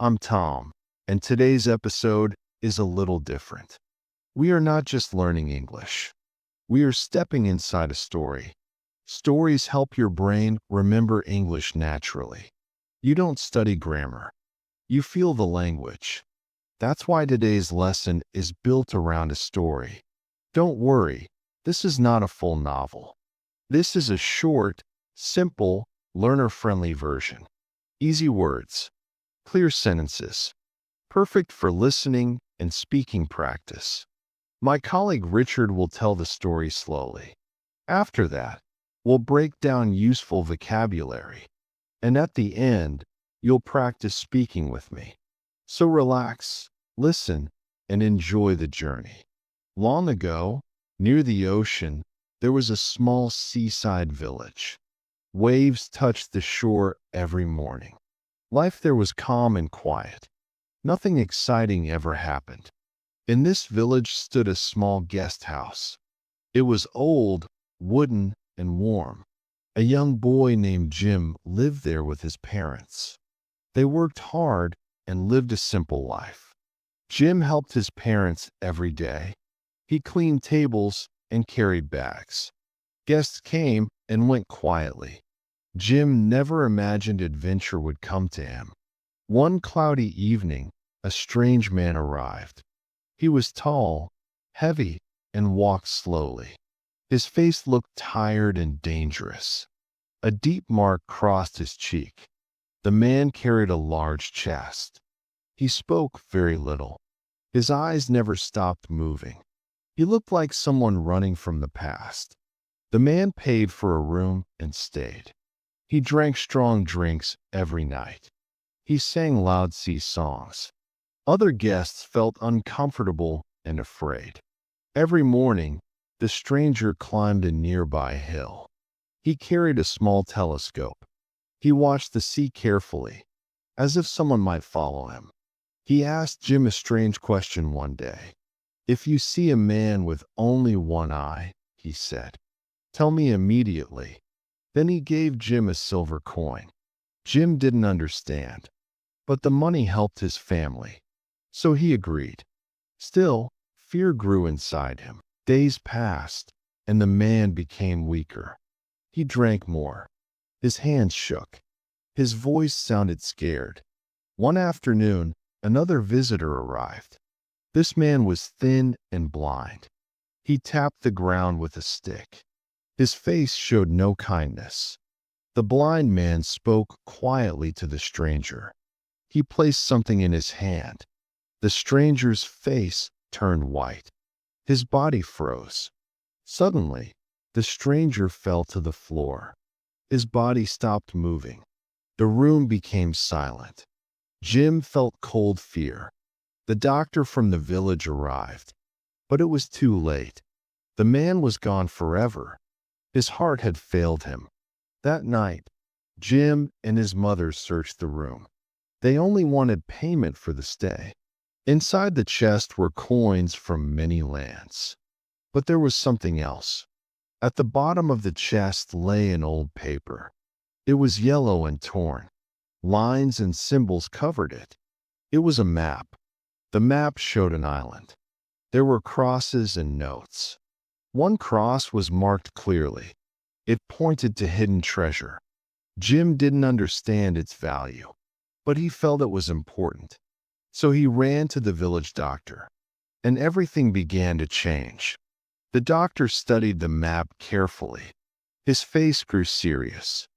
I'm Tom, and today's episode is a little different. We are not just learning English, we are stepping inside a story. Stories help your brain remember English naturally. You don't study grammar, you feel the language. That's why today's lesson is built around a story. Don't worry, this is not a full novel. This is a short, simple, learner-friendly version. Easy words, clear sentences, perfect for listening and speaking practice. My colleague Richard will tell the story slowly. After that, we'll break down useful vocabulary. And at the end, you'll practice speaking with me. So relax, listen, and enjoy the journey. Long ago, near the ocean, there was a small seaside village. Waves touched the shore every morning. Life there was calm and quiet. Nothing exciting ever happened. In this village stood a small guest house. It was old, wooden, and warm. A young boy named Jim lived there with his parents. They worked hard and lived a simple life. Jim helped his parents every day. He cleaned tables and carried bags. Guests came and went quietly. Jim never imagined adventure would come to him. One cloudy evening, a strange man arrived. He was tall, heavy, and walked slowly. His face looked tired and dangerous. A deep mark crossed his cheek. The man carried a large chest. He spoke very little. His eyes never stopped moving. He looked like someone running from the past. The man paid for a room and stayed. He drank strong drinks every night. He sang loud sea songs. Other guests felt uncomfortable and afraid. Every morning, the stranger climbed a nearby hill. He carried a small telescope. He watched the sea carefully, as if someone might follow him. He asked Jim a strange question one day. "If you see a man with only one eye," he said, "tell me immediately." Then he gave Jim a silver coin. Jim didn't understand, but the money helped his family, so he agreed. Still, fear grew inside him. Days passed, and the man became weaker. He drank more. His hands shook. His voice sounded scared. One afternoon, another visitor arrived. This man was thin and blind. He tapped the ground with a stick. His face showed no kindness. The blind man spoke quietly to the stranger. He placed something in his hand. The stranger's face turned white. His body froze. Suddenly, the stranger fell to the floor. His body stopped moving. The room became silent. Jim felt cold fear. The doctor from the village arrived, but it was too late. The man was gone forever. His heart had failed him. That night, Jim and his mother searched the room. They only wanted payment for the stay. Inside the chest were coins from many lands. But there was something else. At the bottom of the chest lay an old paper. It was yellow and torn. Lines and symbols covered it. It was a map. The map showed an island. There were crosses and notes. One cross was marked clearly. It pointed to hidden treasure. Jim didn't understand its value, but he felt it was important. So he ran to the village doctor, and everything began to change. The doctor studied the map carefully. His face grew serious.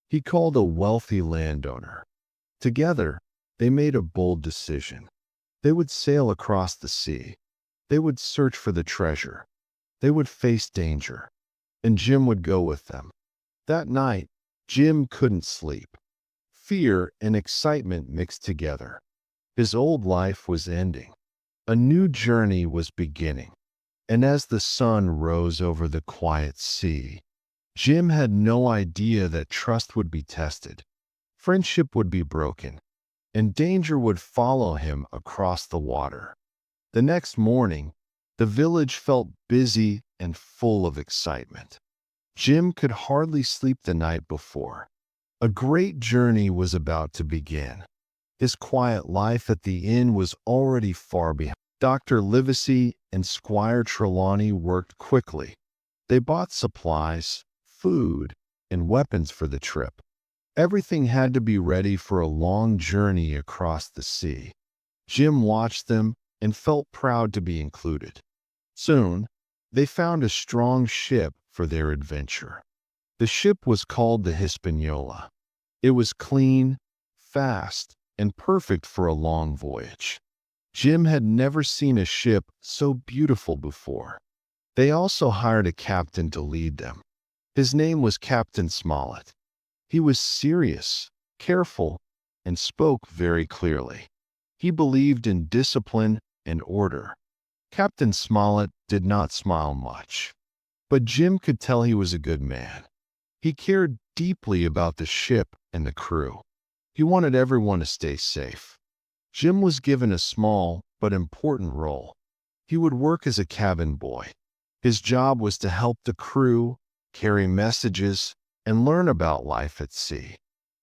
He called a wealthy landowner. Together, they made a bold decision. They would sail across the sea. They would search for the treasure. They would face danger, and Jim would go with them. That night, Jim couldn't sleep. Fear and excitement mixed together. His old life was ending. A new journey was beginning. And as the sun rose over the quiet sea, Jim had no idea that trust would be tested, friendship would be broken, and danger would follow him across the water. The next morning, the village felt busy and full of excitement. Jim could hardly sleep the night before. A great journey was about to begin. His quiet life at the inn was already far behind. Dr. Livesey and Squire Trelawney worked quickly. They bought supplies, food, and weapons for the trip. Everything had to be ready for a long journey across the sea. Jim watched them and felt proud to be included. Soon, they found a strong ship for their adventure. The ship was called the Hispaniola. It was clean, fast, and perfect for a long voyage. Jim had never seen a ship so beautiful before. They also hired a captain to lead them. His name was Captain Smollett. He was serious, careful, and spoke very clearly. He believed in discipline and order. Captain Smollett did not smile much, but Jim could tell he was a good man. He cared deeply about the ship and the crew. He wanted everyone to stay safe. Jim was given a small but important role. He would work as a cabin boy. His job was to help the crew, carry messages, and learn about life at sea.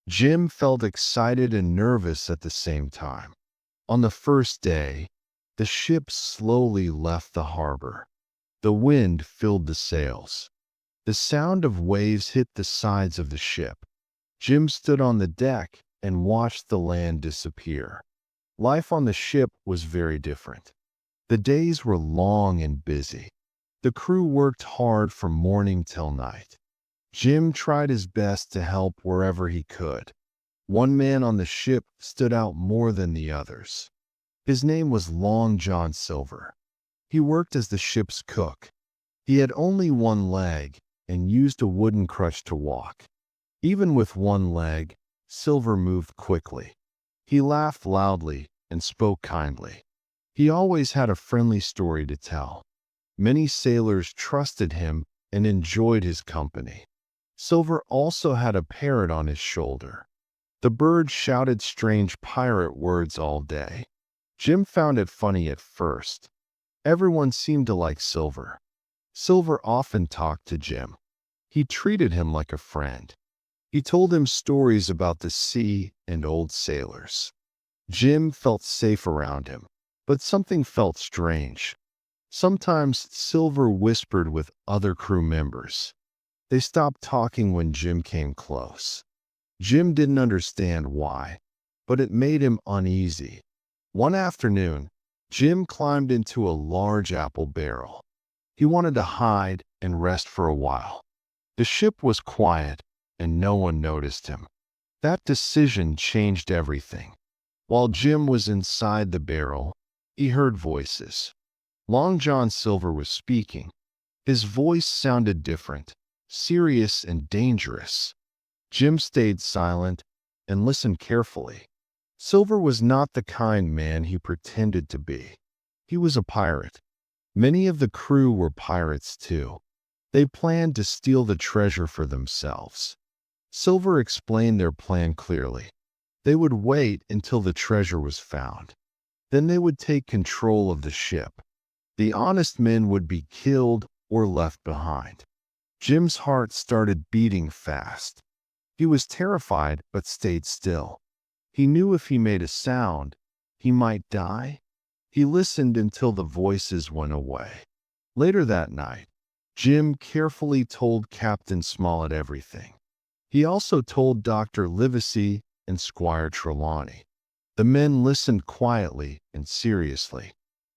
Jim felt excited and nervous at the same time. On the first day, the ship slowly left the harbor. The wind filled the sails. The sound of waves hit the sides of the ship. Jim stood on the deck and watched the land disappear. Life on the ship was very different. The days were long and busy. The crew worked hard from morning till night. Jim tried his best to help wherever he could. One man on the ship stood out more than the others. His name was Long John Silver. He worked as the ship's cook. He had only one leg and used a wooden crutch to walk. Even with one leg, Silver moved quickly. He laughed loudly and spoke kindly. He always had a friendly story to tell. Many sailors trusted him and enjoyed his company. Silver also had a parrot on his shoulder. The bird shouted strange pirate words all day. Jim found it funny at first. Everyone seemed to like Silver. Silver often talked to Jim. He treated him like a friend. He told him stories about the sea and old sailors. Jim felt safe around him, but something felt strange. Sometimes Silver whispered with other crew members. They stopped talking when Jim came close. Jim didn't understand why, but it made him uneasy. One afternoon, Jim climbed into a large apple barrel. He wanted to hide and rest for a while. The ship was quiet, and no one noticed him. That decision changed everything. While Jim was inside the barrel, he heard voices. Long John Silver was speaking. His voice sounded different, serious and dangerous. Jim stayed silent and listened carefully. Silver was not the kind man he pretended to be. He was a pirate. Many of the crew were pirates too. They planned to steal the treasure for themselves. Silver explained their plan clearly. They would wait until the treasure was found. Then they would take control of the ship. The honest men would be killed or left behind. Jim's heart started beating fast. He was terrified but stayed still. He knew if he made a sound, he might die. He listened until the voices went away. Later that night, Jim carefully told Captain Smollett everything. He also told Dr. Livesey and Squire Trelawney. The men listened quietly and seriously.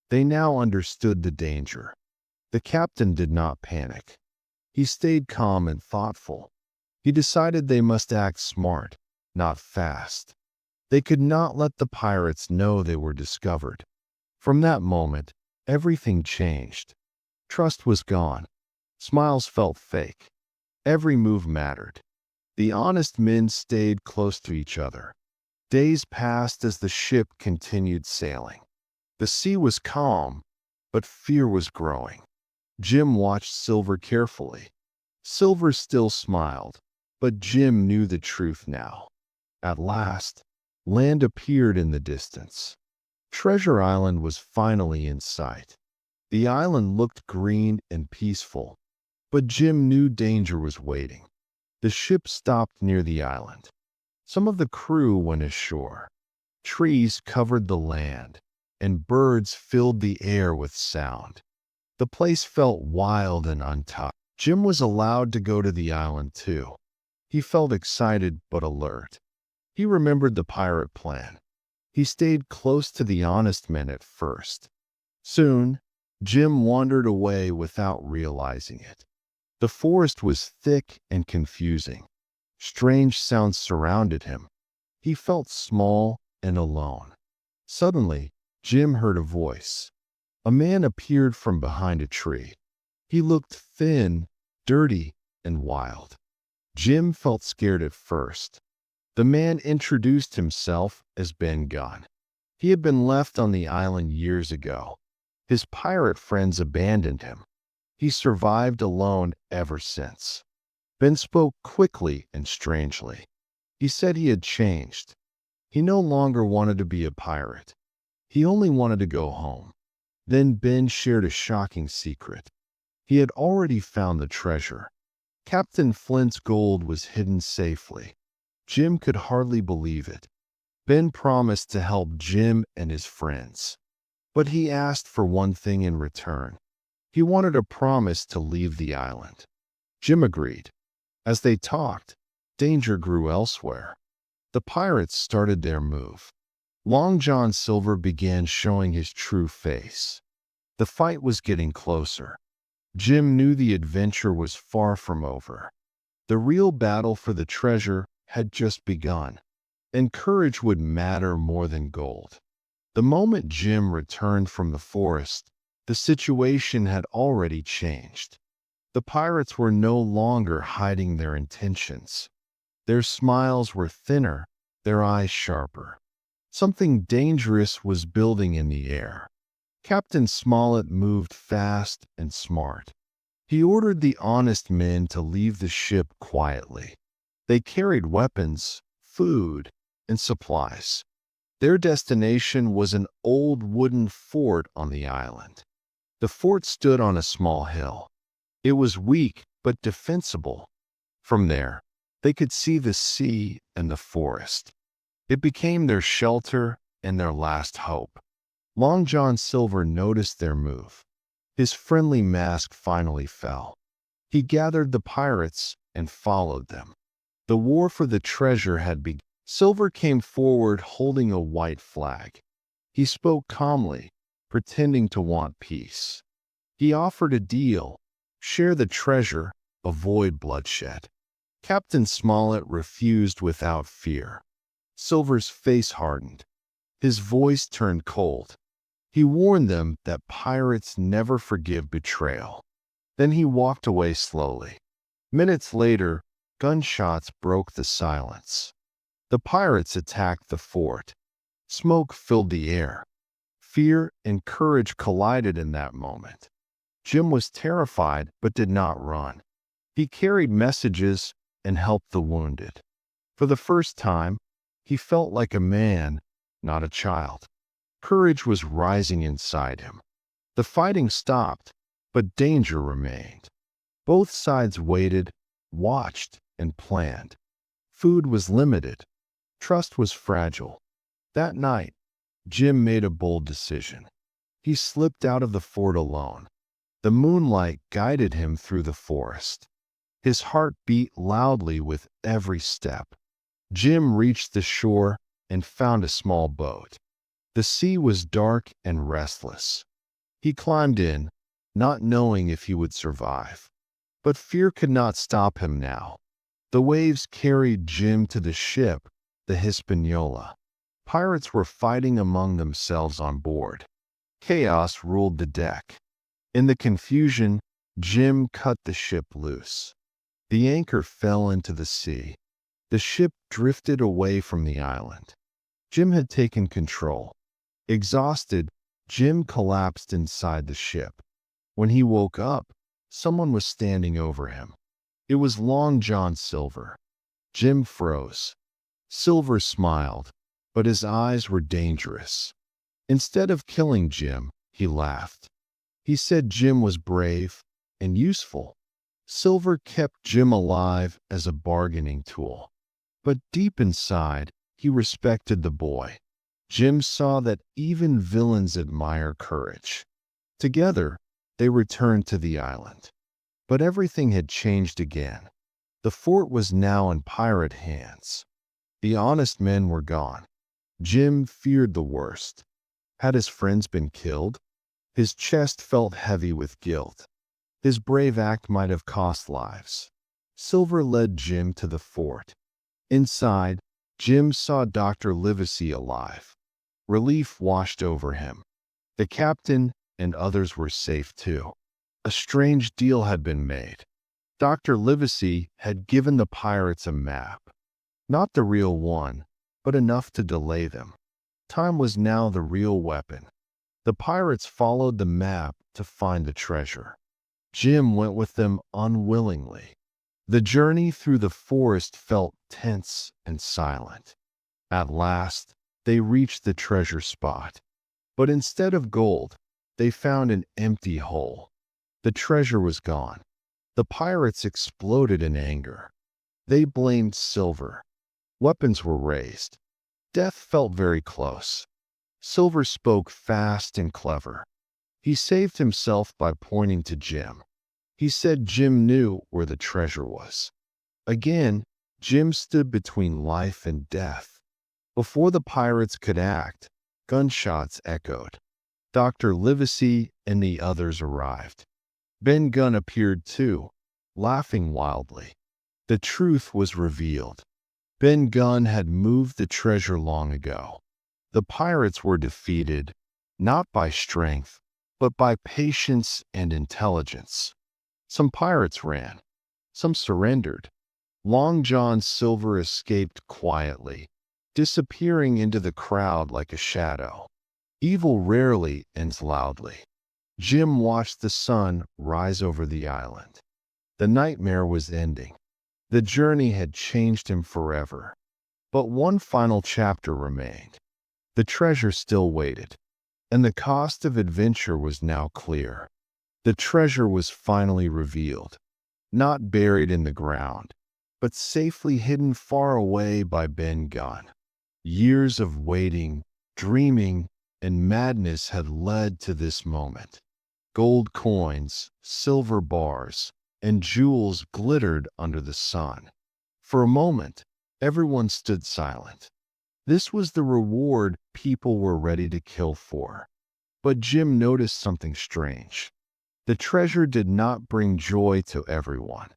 They now understood the danger. The captain did not panic. He stayed calm and thoughtful. He decided they must act smart, not fast. They could not let the pirates know they were discovered. From that moment, everything changed. Trust was gone. Smiles felt fake. Every move mattered. The honest men stayed close to each other. Days passed as the ship continued sailing. The sea was calm, but fear was growing. Jim watched Silver carefully. Silver still smiled, but Jim knew the truth now. At last, land appeared in the distance. Treasure Island was finally in sight. The island looked green and peaceful, but Jim knew danger was waiting. The ship stopped near the island. Some of the crew went ashore. Trees covered the land, and birds filled the air with sound. The place felt wild and untouched. Jim was allowed to go to the island too. He felt excited but alert. He remembered the pirate plan. He stayed close to the honest men at first. Soon, Jim wandered away without realizing it. The forest was thick and confusing. Strange sounds surrounded him. He felt small and alone. Suddenly, Jim heard a voice. A man appeared from behind a tree. He looked thin, dirty, and wild. Jim felt scared at first. The man introduced himself as Ben Gunn. He had been left on the island years ago. His pirate friends abandoned him. He survived alone ever since. Ben spoke quickly and strangely. He said he had changed. He no longer wanted to be a pirate. He only wanted to go home. Then Ben shared a shocking secret. He had already found the treasure. Captain Flint's gold was hidden safely. Jim could hardly believe it. Ben promised to help Jim and his friends. But he asked for one thing in return. He wanted a promise to leave the island. Jim agreed. As they talked, danger grew elsewhere. The pirates started their move. Long John Silver began showing his true face. The fight was getting closer. Jim knew the adventure was far from over. The real battle for the treasure had just begun, and courage would matter more than gold. The moment Jim returned from the forest, the situation had already changed. The pirates were no longer hiding their intentions. Their smiles were thinner, their eyes sharper. Something dangerous was building in the air. Captain Smollett moved fast and smart. He ordered the honest men to leave the ship quietly. They carried weapons, food, and supplies. Their destination was an old wooden fort on the island. The fort stood on a small hill. It was weak but defensible. From there, they could see the sea and the forest. It became their shelter and their last hope. Long John Silver noticed their move. His friendly mask finally fell. He gathered the pirates and followed them. The war for the treasure had begun. Silver came forward holding a white flag. He spoke calmly, pretending to want peace. He offered a deal: share the treasure, avoid bloodshed. Captain Smollett refused without fear. Silver's face hardened. His voice turned cold. He warned them that pirates never forgive betrayal. Then he walked away slowly. Minutes later, gunshots broke the silence. The pirates attacked the fort. Smoke filled the air. Fear and courage collided in that moment. Jim was terrified but did not run. He carried messages and helped the wounded. For the first time, he felt like a man, not a child. Courage was rising inside him. The fighting stopped, but danger remained. Both sides waited, watched, and planned. Food was limited. Trust was fragile. That night, Jim made a bold decision. He slipped out of the fort alone. The moonlight guided him through the forest. His heart beat loudly with every step. Jim reached the shore and found a small boat. The sea was dark and restless. He climbed in, not knowing if he would survive. But fear could not stop him now. The waves carried Jim to the ship, the Hispaniola. Pirates were fighting among themselves on board. Chaos ruled the deck. In the confusion, Jim cut the ship loose. The anchor fell into the sea. The ship drifted away from the island. Jim had taken control. Exhausted, Jim collapsed inside the ship. When he woke up, someone was standing over him. It was Long John Silver. Jim froze. Silver smiled, but his eyes were dangerous. Instead of killing Jim, he laughed. He said Jim was brave and useful. Silver kept Jim alive as a bargaining tool. But deep inside, he respected the boy. Jim saw that even villains admire courage. Together, they returned to the island. But everything had changed again. The fort was now in pirate hands. The honest men were gone. Jim feared the worst. Had his friends been killed? His chest felt heavy with guilt. His brave act might have cost lives. Silver led Jim to the fort. Inside, Jim saw Dr. Livesey alive. Relief washed over him. The captain and others were safe too. A strange deal had been made. Dr. Livesey had given the pirates a map. Not the real one, but enough to delay them. Time was now the real weapon. The pirates followed the map to find the treasure. Jim went with them unwillingly. The journey through the forest felt tense and silent. At last, they reached the treasure spot. But instead of gold, they found an empty hole. The treasure was gone. The pirates exploded in anger. They blamed Silver. Weapons were raised. Death felt very close. Silver spoke fast and clever. He saved himself by pointing to Jim. He said Jim knew where the treasure was. Again, Jim stood between life and death. Before the pirates could act, gunshots echoed. Dr. Livesey and the others arrived. Ben Gunn appeared too, laughing wildly. The truth was revealed. Ben Gunn had moved the treasure long ago. The pirates were defeated, not by strength, but by patience and intelligence. Some pirates ran. Some surrendered. Long John Silver escaped quietly, disappearing into the crowd like a shadow. Evil rarely ends loudly. Jim watched the sun rise over the island. The nightmare was ending. The journey had changed him forever. But one final chapter remained. The treasure still waited, and the cost of adventure was now clear. The treasure was finally revealed, not buried in the ground, but safely hidden far away by Ben Gunn. Years of waiting, dreaming, and madness had led to this moment. Gold coins, silver bars, and jewels glittered under the sun. For a moment, everyone stood silent. This was the reward people were ready to kill for. But Jim noticed something strange. The treasure did not bring joy to everyone.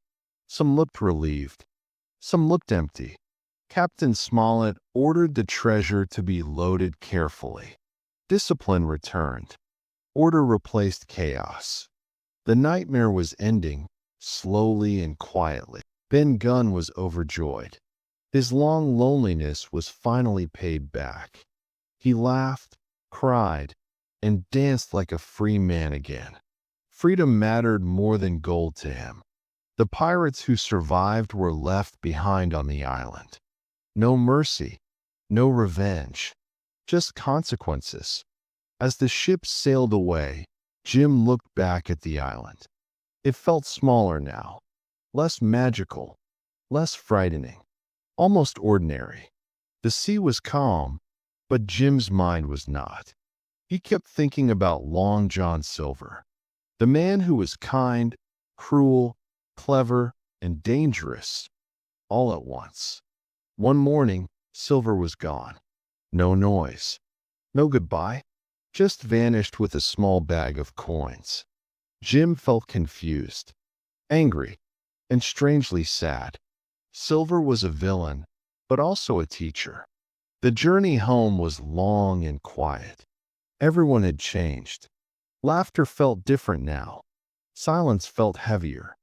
Some looked relieved. Some looked empty. Captain Smollett ordered the treasure to be loaded carefully. Discipline returned. Order replaced chaos. The nightmare was ending, slowly and quietly. Ben Gunn was overjoyed. His long loneliness was finally paid back. He laughed, cried, and danced like a free man again. Freedom mattered more than gold to him. The pirates who survived were left behind on the island. No mercy, no revenge, just consequences. As the ship sailed away, Jim looked back at the island. It felt smaller now, less magical, less frightening, almost ordinary. The sea was calm, but Jim's mind was not. He kept thinking about Long John Silver, the man who was kind, cruel, clever, and dangerous, all at once. One morning, Silver was gone. No noise, no goodbye, just vanished with a small bag of coins. Jim felt confused, angry, and strangely sad. Silver was a villain, but also a teacher. The journey home was long and quiet. Everyone had changed. Laughter felt different now. Silence felt heavier.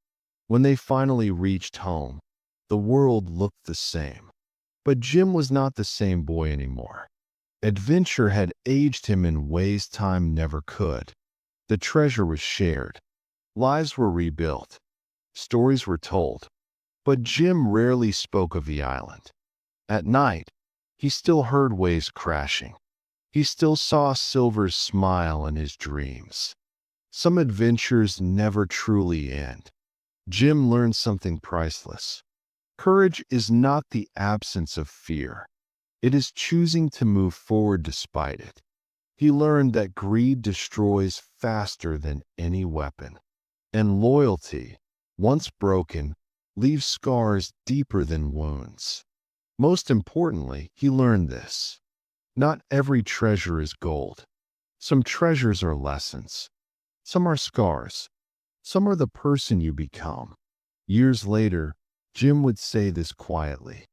When they finally reached home, the world looked the same. But Jim was not the same boy anymore. Adventure had aged him in ways time never could. The treasure was shared. Lives were rebuilt. Stories were told. But Jim rarely spoke of the island. At night, he still heard waves crashing. He still saw Silver's smile in his dreams. Some adventures never truly end. Jim learned something priceless. Courage is not the absence of fear. It is choosing to move forward despite it. He learned that greed destroys faster than any weapon, and loyalty, once broken, leaves scars deeper than wounds. Most importantly, he learned this. Not every treasure is gold. Some treasures are lessons. Some are scars. Some are the person you become. Years later, Jim would say this quietly.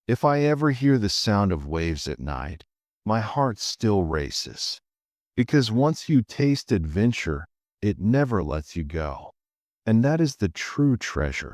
If I ever hear the sound of waves at night, my heart still races. Because once you taste adventure, it never lets you go. And that is the true treasure.